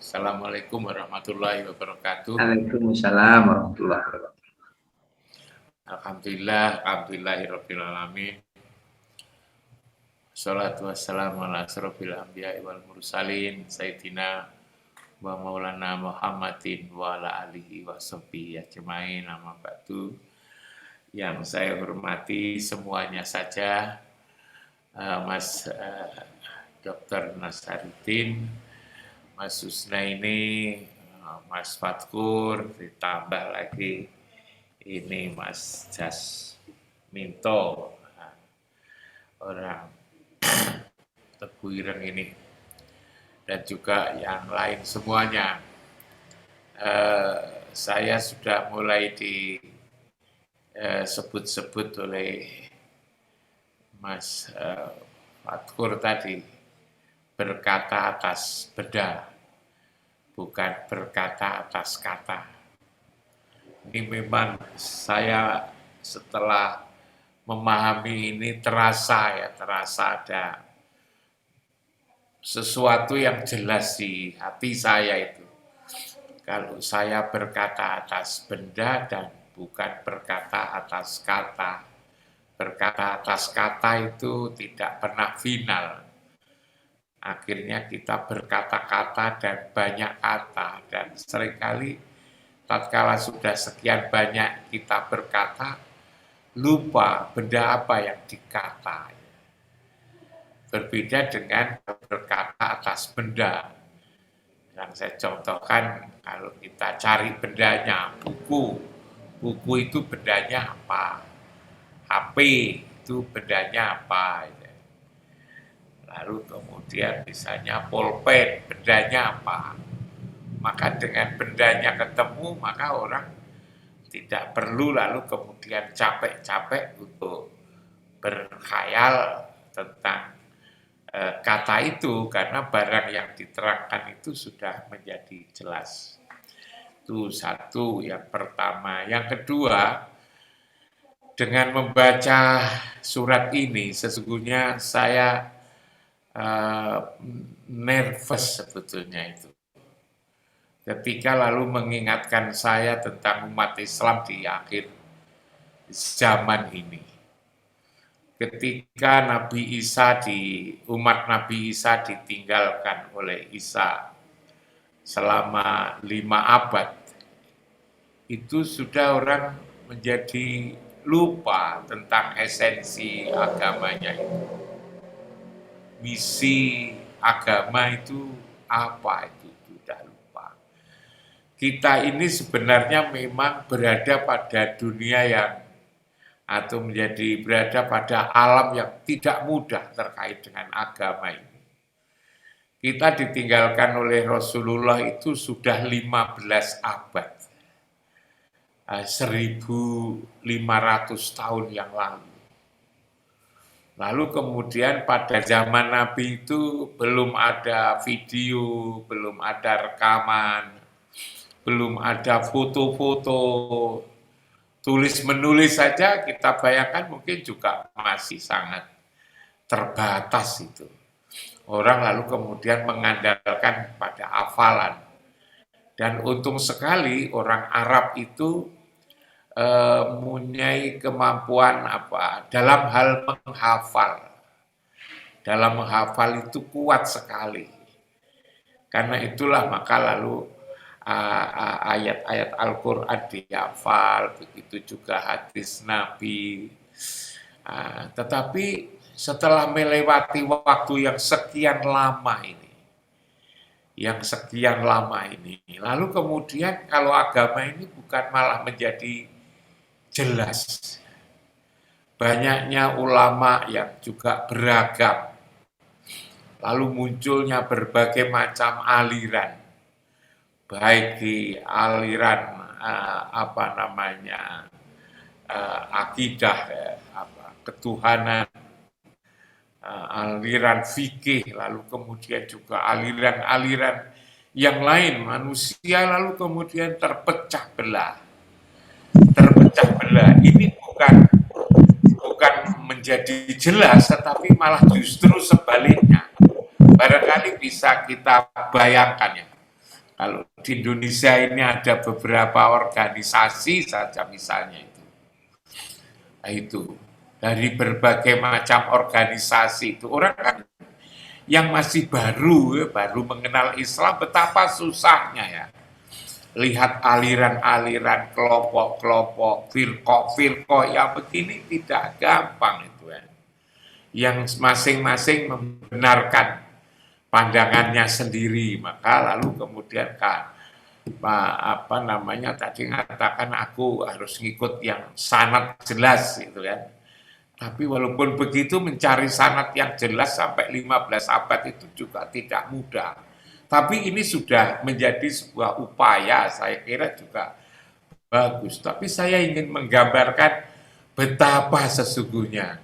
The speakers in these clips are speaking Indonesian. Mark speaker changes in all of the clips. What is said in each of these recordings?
Speaker 1: Assalamualaikum warahmatullahi wabarakatuh.
Speaker 2: Waalaikumsalam warahmatullahi wabarakatuh.
Speaker 1: Alhamdulillahirabbil alamin. Sholatu wassalamu ala asrofil anbiya'i wal mursalin Sayyidina wa maulana Muhammadin wa ala alihi wa sahbihi ajmain, amma ba'du. Yang saya hormati semuanya saja, Mas Dr. Nasaruddin, Mas Husnaini, Mas Fatkur, ditambah lagi ini Mas Jasminto, orang Tebu Ireng ini, dan juga yang lain semuanya. Saya sudah mulai disebut-sebut oleh Mas Fatkur tadi, berkata atas benda, bukan berkata atas kata. Ini memang saya setelah memahami ini terasa ada sesuatu yang jelas di hati saya itu. Kalau saya berkata atas benda dan bukan berkata atas kata. Berkata atas kata itu tidak pernah final. Akhirnya kita berkata-kata dan banyak kata, dan seringkali tatkala sudah sekian banyak kita berkata, lupa benda apa yang dikata. Berbeda dengan berkata atas benda. Yang saya contohkan, kalau kita cari bendanya, buku itu bendanya apa? HP itu bendanya apa? Lalu kemudian misalnya pulpen, bendanya apa? Maka dengan bendanya ketemu, maka orang tidak perlu lalu kemudian capek-capek untuk berkhayal tentang kata itu, karena barang yang diterangkan itu sudah menjadi jelas. Itu satu, yang pertama. Yang kedua, dengan membaca surat ini sesungguhnya saya nervous sebetulnya itu. Ketika lalu mengingatkan saya tentang umat Islam di akhir zaman ini. Ketika umat Nabi Isa ditinggalkan oleh Isa selama 5 abad, itu sudah orang menjadi lupa tentang esensi agamanya itu. Misi agama itu apa itu sudah lupa. Kita ini sebenarnya memang berada pada dunia yang atau berada pada alam yang tidak mudah terkait dengan agama ini. Kita ditinggalkan oleh Rasulullah itu sudah 15 abad. 1500 tahun yang lalu. Lalu kemudian pada zaman Nabi itu belum ada video, belum ada rekaman, belum ada foto-foto, tulis-menulis saja kita bayangkan mungkin juga masih sangat terbatas itu. Orang lalu kemudian mengandalkan pada hafalan. Dan untung sekali orang Arab itu mempunyai kemampuan dalam hal menghafal. Dalam menghafal itu kuat sekali. Karena itulah maka lalu ayat-ayat Al-Quran dihafal, begitu juga hadis Nabi. Tetapi setelah melewati waktu yang sekian lama ini, lalu kemudian kalau agama ini bukan malah menjadi jelas. Banyaknya ulama yang juga beragam, lalu munculnya berbagai macam aliran, baik di aliran akidah, ketuhanan, aliran fikih, lalu kemudian juga aliran-aliran yang lain, manusia lalu kemudian terpecah belah. Ini bukan menjadi jelas, tetapi malah justru sebaliknya. Barangkali bisa kita bayangkan ya, Kalau di Indonesia ini ada beberapa organisasi saja misalnya itu. Nah, itu dari berbagai macam organisasi itu orang kan yang masih baru ya, baru mengenal Islam betapa susahnya ya. Lihat aliran-aliran kelompok-kelompok, firqah-firqah yang begini tidak gampang itu ya. Yang masing-masing membenarkan pandangannya sendiri, maka lalu kemudian apa namanya tadi mengatakan aku harus ngikut yang sanad jelas gitu kan. Tapi walaupun begitu mencari sanad yang jelas sampai 15 abad itu juga tidak mudah. Tapi ini sudah menjadi sebuah upaya, saya kira juga bagus. Tapi saya ingin menggambarkan betapa sesungguhnya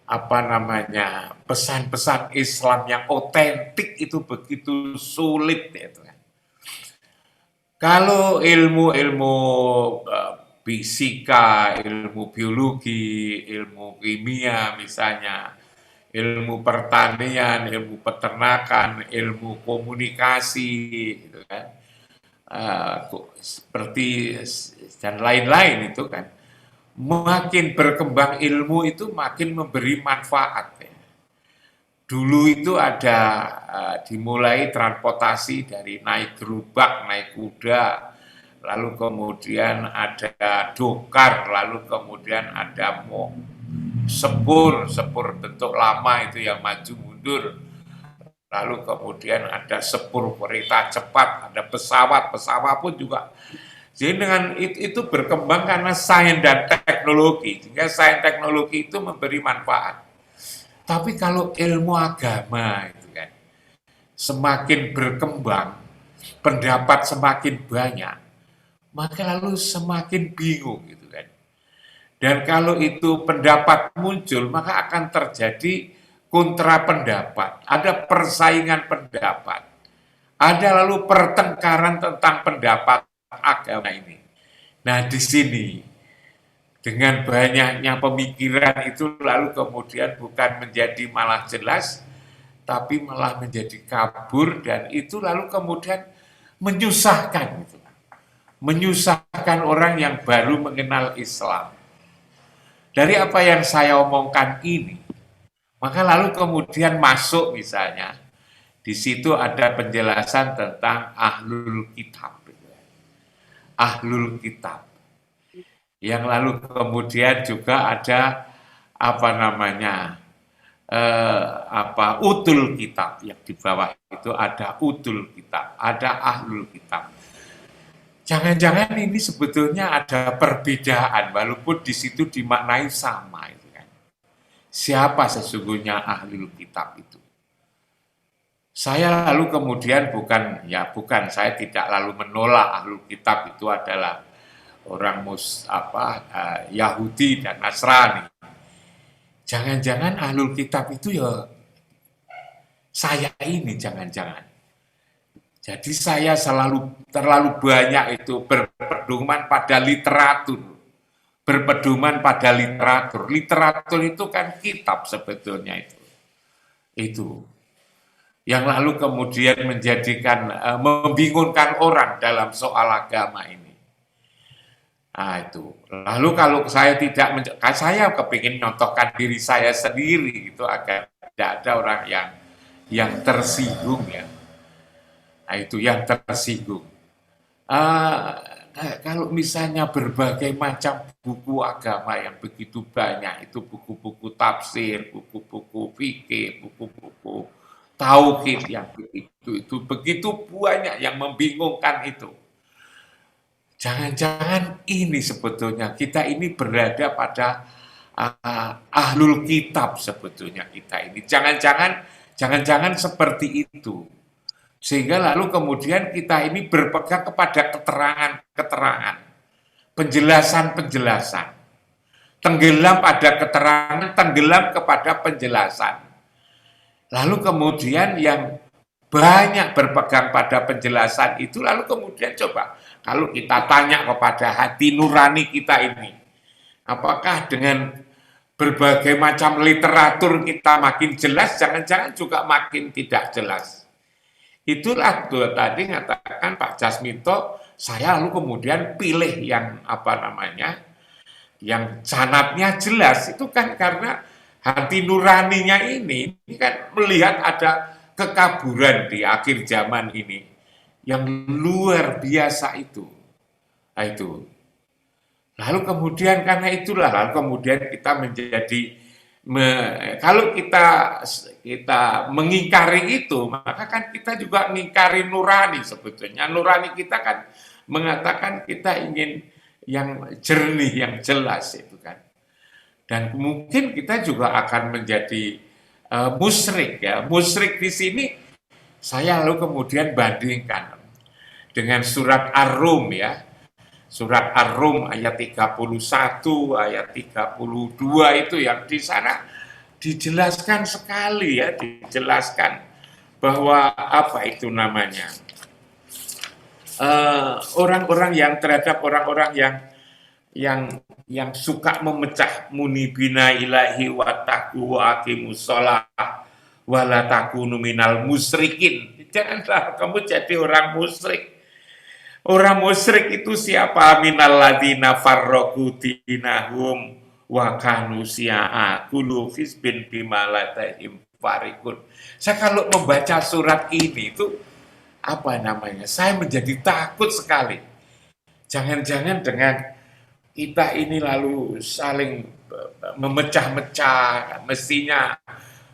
Speaker 1: apa namanya pesan-pesan Islam yang otentik itu begitu sulit itu. Kalau ilmu-ilmu fisika, ilmu biologi, ilmu kimia misalnya, ilmu pertanian, ilmu peternakan, ilmu komunikasi, gitu kan, seperti dan lain-lain itu kan, makin berkembang ilmu itu makin memberi manfaat. Ya. Dulu itu ada dimulai transportasi dari naik gerobak, naik kuda, lalu kemudian ada dokar, lalu kemudian ada sepur bentuk lama itu yang maju mundur, lalu kemudian ada sepur kereta cepat, ada pesawat pun juga. Jadi dengan itu berkembang karena sains dan teknologi, sehingga sains teknologi itu memberi manfaat. Tapi kalau ilmu agama itu kan semakin berkembang, pendapat semakin banyak, maka lalu semakin bingung gitu kan. Dan kalau itu pendapat muncul, maka akan terjadi kontra pendapat, ada persaingan pendapat, ada lalu pertengkaran tentang pendapat agama ini. Nah di sini dengan banyaknya pemikiran itu lalu kemudian bukan menjadi malah jelas, tapi malah menjadi kabur dan itu lalu kemudian menyusahkan gitu. Menyusahkan orang yang baru mengenal Islam. Dari apa yang saya omongkan ini, maka lalu kemudian masuk misalnya, di situ ada penjelasan tentang ahlul kitab. Ahlul kitab. Yang lalu kemudian juga ada apa namanya, utul kitab, yang di bawah itu ada utul kitab, ada ahlul kitab. Jangan-jangan ini sebetulnya ada perbedaan, walaupun di situ dimaknai sama. Itu kan. Siapa sesungguhnya ahlul kitab itu? Saya lalu kemudian bukan, saya tidak lalu menolak ahlul kitab itu adalah orang Yahudi dan Nasrani. Jangan-jangan ahlul kitab itu ya saya ini, jangan-jangan. Jadi saya terlalu banyak itu berpedoman pada literatur. Berpedoman pada literatur. Literatur itu kan kitab sebetulnya itu. Itu. Yang lalu kemudian menjadikan, membingungkan orang dalam soal agama ini. Nah itu. Lalu kalau saya saya kepingin contohkan diri saya sendiri itu agar tidak ada orang yang tersinggung ya. Nah, itu yang tersinggung. Kalau misalnya berbagai macam buku agama yang begitu banyak, itu buku-buku tafsir, buku-buku fikih, buku-buku tauhid yang begitu banyak yang membingungkan itu. Jangan-jangan ini sebetulnya kita ini berada pada ahlul kitab sebetulnya kita ini. Jangan-jangan seperti itu. Sehingga lalu kemudian kita ini berpegang kepada keterangan-keterangan, penjelasan-penjelasan. Tenggelam pada keterangan, tenggelam kepada penjelasan. Lalu kemudian yang banyak berpegang pada penjelasan itu, lalu kemudian coba, kalau kita tanya kepada hati nurani kita ini, apakah dengan berbagai macam literatur kita makin jelas, jangan-jangan juga makin tidak jelas. Itulah tuh tadi ngatakan Pak Jasminto, saya lalu kemudian pilih yang apa namanya, yang sanadnya jelas. Itu kan karena hati nuraninya ini kan melihat ada kekaburan di akhir zaman ini yang luar biasa itu. Nah, itu. Lalu kemudian karena itulah lalu kemudian kita menjadi kalau kita mengingkari itu, maka kan kita juga mengingkari nurani sebetulnya. Nurani kita kan mengatakan kita ingin yang jernih, yang jelas itu kan. Dan mungkin kita juga akan menjadi musyrik ya. Musyrik di sini saya lalu kemudian bandingkan dengan surat Ar-Rum ya. Surat Ar-Rum ayat 31, ayat 32 itu yang di sana dijelaskan sekali ya, dijelaskan bahwa apa itu namanya, orang-orang yang terhadap orang-orang yang suka memecah munibina ilahi wa taqu wa aqimus shalah wa la takunu minal musyrikin. Janganlah kamu jadi orang musyrik. Orang musyrik itu siapa? Minal ladzina farraqu dinahum wa kanu syi'a kullu hizbin bima ladaihim farihun. Saya kalau membaca surat ini itu apa namanya? Saya menjadi takut sekali. Jangan-jangan dengan kita ini lalu saling memecah-mecah, mestinya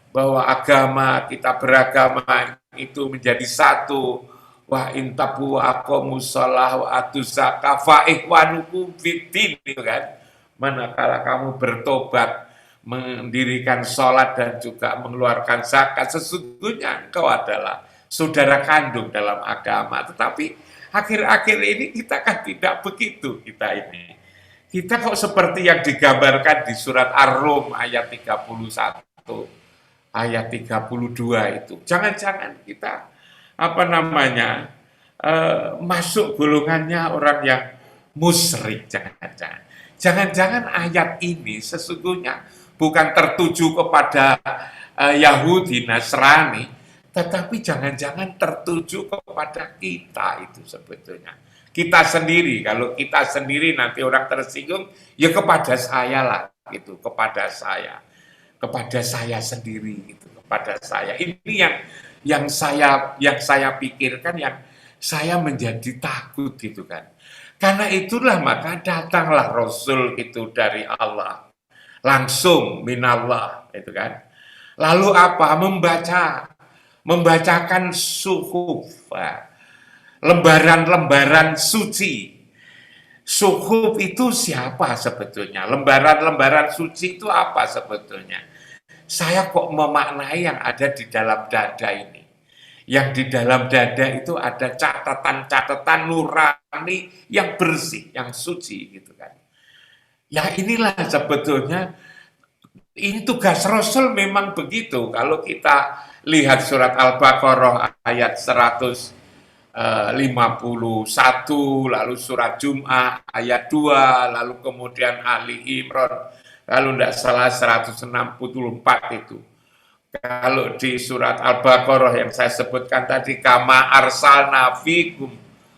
Speaker 1: bahwa agama kita beragama itu menjadi satu. Wa intabu aqamus shalah wa atuz zakah fa ikhwanukum fiddin itu kan. Manakala kamu bertobat, mendirikan sholat dan juga mengeluarkan zakat, sesungguhnya engkau adalah saudara kandung dalam agama. Tetapi akhir-akhir ini kita kan tidak begitu kita ini. Kita kok seperti yang digambarkan di surat Ar-Rum ayat 31, ayat 32 itu. Jangan-jangan kita apa namanya, masuk golongannya orang yang musyrik, jangan-jangan. Jangan-jangan ayat ini sesungguhnya bukan tertuju kepada Yahudi, Nasrani, tetapi jangan-jangan tertuju kepada kita itu sebetulnya. Kita sendiri, kalau kita sendiri nanti orang tersinggung, ya kepada saya lah, gitu, kepada saya sendiri, gitu, kepada saya. Ini yang saya pikirkan, yang saya menjadi takut gitu kan. Karena itulah maka datanglah Rasul itu dari Allah, langsung minallah itu kan. Lalu apa? Membacakan suhuf, lembaran-lembaran suci. Suhuf itu siapa sebetulnya? Lembaran-lembaran suci itu apa sebetulnya? Saya kok memaknai yang ada di dalam dada ini. Yang di dalam dada itu ada catatan-catatan nurani yang bersih, yang suci gitu kan. Ya inilah sebetulnya, ini tugas Rasul memang begitu. Kalau kita lihat surat Al-Baqarah ayat 151, lalu surat Jum'ah ayat 2, lalu kemudian Ali Imran, kalau tidak salah 164 itu. Kalau di surat Al-Baqarah yang saya sebutkan tadi, kama arsalna fikum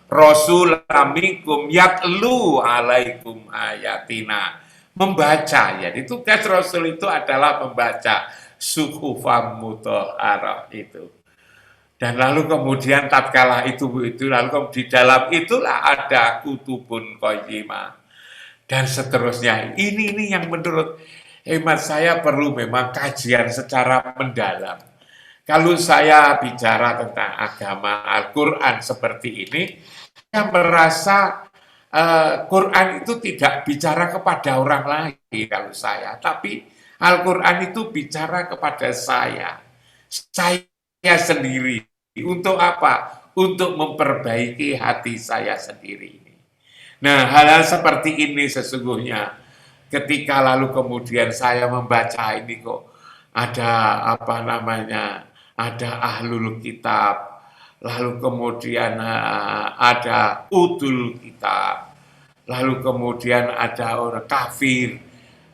Speaker 1: rasulam minkum yatlu alaikum ayatina. Membaca, ya. Tugas Rasul itu adalah membaca suhufam mutahharah itu. Dan lalu kemudian tatkala itu lalu di dalam itulah ada kutubun qayyimah dan seterusnya. Ini yang menurut hemat saya perlu memang kajian secara mendalam. Kalau saya bicara tentang agama Al-Quran seperti ini, saya merasa Quran itu tidak bicara kepada orang lain kalau saya, tapi Al-Quran itu bicara kepada saya sendiri. Untuk apa? Untuk memperbaiki hati saya sendiri ini. Nah, hal-hal seperti ini sesungguhnya ketika lalu kemudian saya membaca ini kok ada apa namanya, ada ahlul kitab, lalu kemudian ada utul kitab, lalu kemudian ada orang kafir,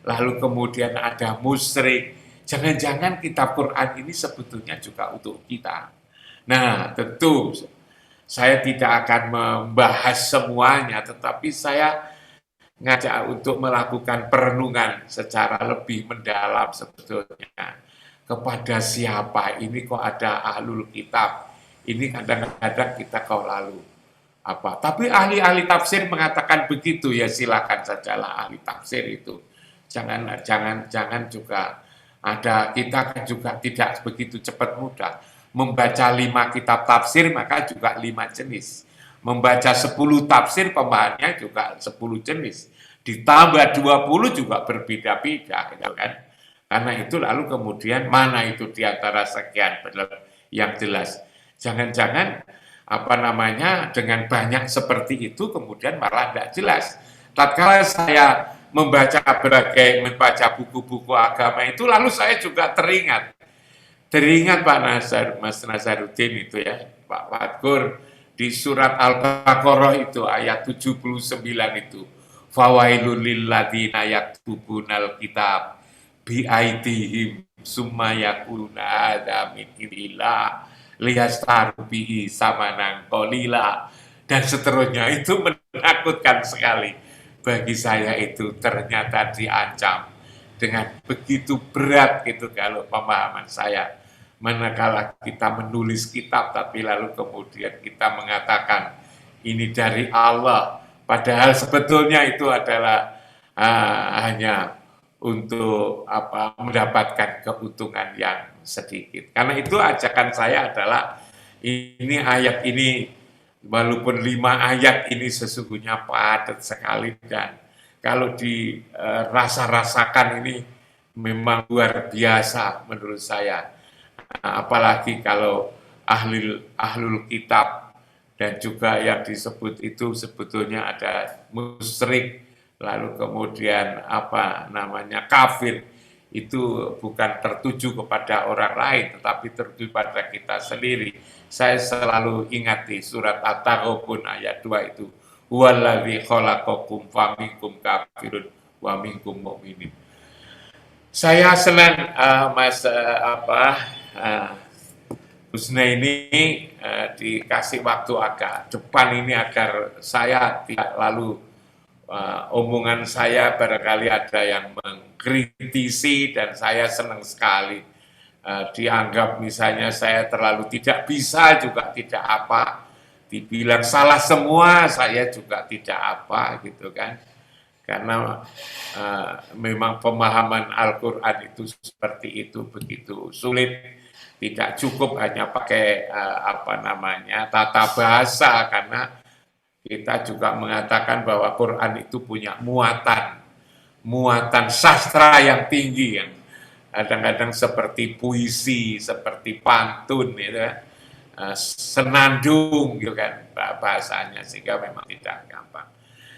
Speaker 1: lalu kemudian ada musyrik. Jangan-jangan kitab Quran ini sebetulnya juga untuk kita. Nah, tentu saya tidak akan membahas semuanya, tetapi saya ngajak untuk melakukan perenungan secara lebih mendalam sebetulnya. Kepada siapa ini kok ada ahlul kitab? Ini kadang-kadang kita kau lalu apa? Tapi ahli-ahli tafsir mengatakan begitu, ya silakan sajalah ahli tafsir itu. Jangan juga ada, kita kan juga tidak begitu cepat mudah. Membaca 5 kitab tafsir maka juga 5 jenis. Membaca 10 tafsir pemahamannya juga 10 jenis. Ditambah 20 juga berbeda-beda, gitu kan. Karena itu lalu kemudian mana itu di antara sekian yang jelas. Jangan-jangan apa namanya dengan banyak seperti itu kemudian malah tidak jelas. Tatkala saya membaca buku-buku agama itu lalu saya juga teringat Pak Mas Nazaruddin itu ya, Pak Fatkur di surat Al-Baqarah itu ayat 79 itu. Fawailul lilladzina yaktubunal kitab biaidihim summa yaquluna hadza min indillah liyastaru bihi samanan qalila dan seterusnya. Itu menakutkan sekali. Bagi saya itu ternyata diancam dengan begitu berat gitu kalau pemahaman saya. Manakala kita menulis kitab tapi lalu kemudian kita mengatakan ini dari Allah, padahal sebetulnya itu adalah hanya untuk mendapatkan keuntungan yang sedikit. Karena itu ajakan saya adalah ini ayat ini, walaupun 5 ayat ini sesungguhnya padat sekali dan kalau dirasa-rasakan ini memang luar biasa menurut saya. Apalagi kalau ahlul kitab dan juga yang disebut itu sebetulnya ada musyrik, lalu kemudian kafir, itu bukan tertuju kepada orang lain tetapi tertuju pada kita sendiri. Saya selalu ingat di surat At-Taghabun ayat 2 itu, huwallazi khalaqakum faminkum kafirun wa minkum mu'minin. Saya senang Husna ini dikasih waktu agak depan ini agar saya tidak lalu omongan saya barangkali ada yang mengkritisi dan saya senang sekali dianggap misalnya saya terlalu tidak bisa juga tidak apa, dibilang salah semua saya juga tidak apa gitu kan, karena memang pemahaman Al-Quran itu seperti itu, begitu sulit, tidak cukup hanya pakai tata bahasa, karena kita juga mengatakan bahwa Quran itu punya muatan sastra yang tinggi, yang kadang-kadang seperti puisi, seperti pantun, gitu kan, senandung, gitu kan bahasanya, sehingga memang tidak gampang.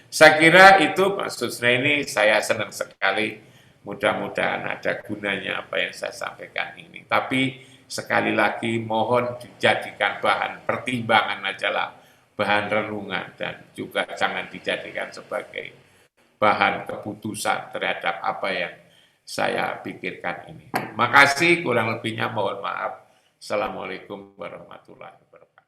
Speaker 1: Saya kira itu Pak Susna ini saya senang sekali, mudah-mudahan ada gunanya apa yang saya sampaikan ini. Tapi sekali lagi mohon dijadikan bahan pertimbangan ajalah, bahan renungan, dan juga jangan dijadikan sebagai bahan keputusan terhadap apa yang saya pikirkan ini. Makasih, kurang lebihnya mohon maaf. Assalamualaikum warahmatullahi wabarakatuh.